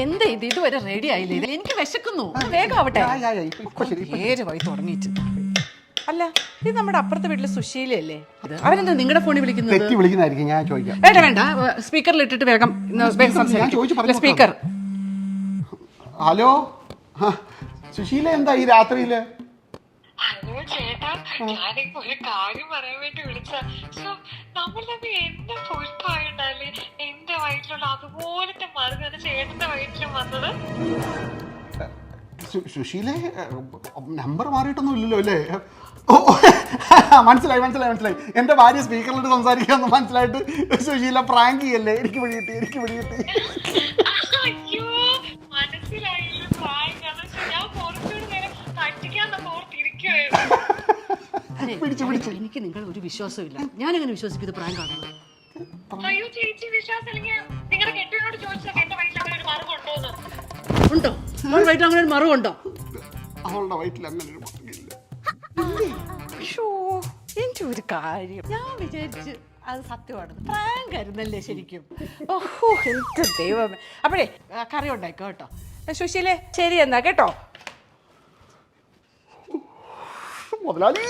എന്താ ഇത് ഇതുവരെ റെഡി ആയില്ലേ? എനിക്ക് വിശക്കുന്നു, വേഗം ആവട്ടെ. പേരുമായി തുടങ്ങിയിട്ട്. അല്ല, ഇത് നമ്മുടെ അപ്പുറത്തെ വീട്ടിലെ സുശീലയല്ലേ? അവരെന്താ നിങ്ങളുടെ ഫോണിൽ വിളിക്കുന്നത്? ഞാൻ ചോദിക്കാം. വേണ്ട വേണ്ട, സ്പീക്കറിൽ ഇട്ടിട്ട് വേഗം സ്പീക്കർ. ഹലോ, സുശീല എന്താ ഈ രാത്രിയില്? ഹലോ ചേട്ടാ, ഞാനിപ്പോ ഒരു കാര്യം പറയാൻ വേണ്ടി വിളിച്ച. നമ്മൾ തമ്മിൽ എന്റെ പൊരുത്തമായിട്ടല്ലേ എന്റെ വയറ്റിലുള്ള അതുപോലത്തെ മറുകഥ ചേട്ടന്റെ വയറ്റിലും വന്നത്. സുശീല നമ്പർ മാറിയിട്ടൊന്നും ഇല്ലല്ലോ അല്ലേ? ഓ മനസ്സിലായി മനസ്സിലായി മനസ്സിലായി. എന്റെ ഭാര്യ സ്പീക്കറിലിട്ട് സംസാരിക്കാന്ന് മനസ്സിലായിട്ട് സുശീല പ്രാങ്ക് ചെയ്യല്ലേ? എനിക്ക് പിടികിട്ടി. അയ്യോ, മനസ്സിലായില്ല പ്രാങ്ക്. ഞാൻ കുറച്ചുകൂടി നേരം തട്ടിക്കാന്നൊക്കെ ഓർത്തിരിക്കുവായിരുന്നു. എനിക്ക് നിങ്ങൾ ഒരു വിശ്വാസമില്ല. ഞാനെങ്ങനെ വിശ്വസിക്കും ഇത് പ്രാങ്ക് ആണെന്ന്? അയ്യോ ചേച്ചി, വിശ്വാസം ഇല്ലെങ്കിൽ നിങ്ങളുടെ കെട്ടിനോട് ചോദിച്ചാൽ എന്റെ വയറ്റിൽ അങ്ങനെ ഒരു മറുകുണ്ടോന്ന്. ഉണ്ടോ? അവളുടെ വയറ്റിൽ അങ്ങനെ ഒരു മറുകുണ്ടോ? അവളുടെ വയറ്റിൽ അങ്ങനെ ഒരു മറുകില്ല. എന്റെ ഒരു കാര്യം ഞാൻ വിചാരിച്ച് അത് സത്യമാണെന്ന്. പ്രാങ്ക് ആയിരുന്നല്ലേ ശരിക്കും? ഓഹോ, എന്റെ ദൈവമേ. അപ്പോഴേ കറി ഉണ്ടായിക്കോ കേട്ടോ സുശീലേ. ശരി എന്നാ കേട്ടോ. മുതലാളി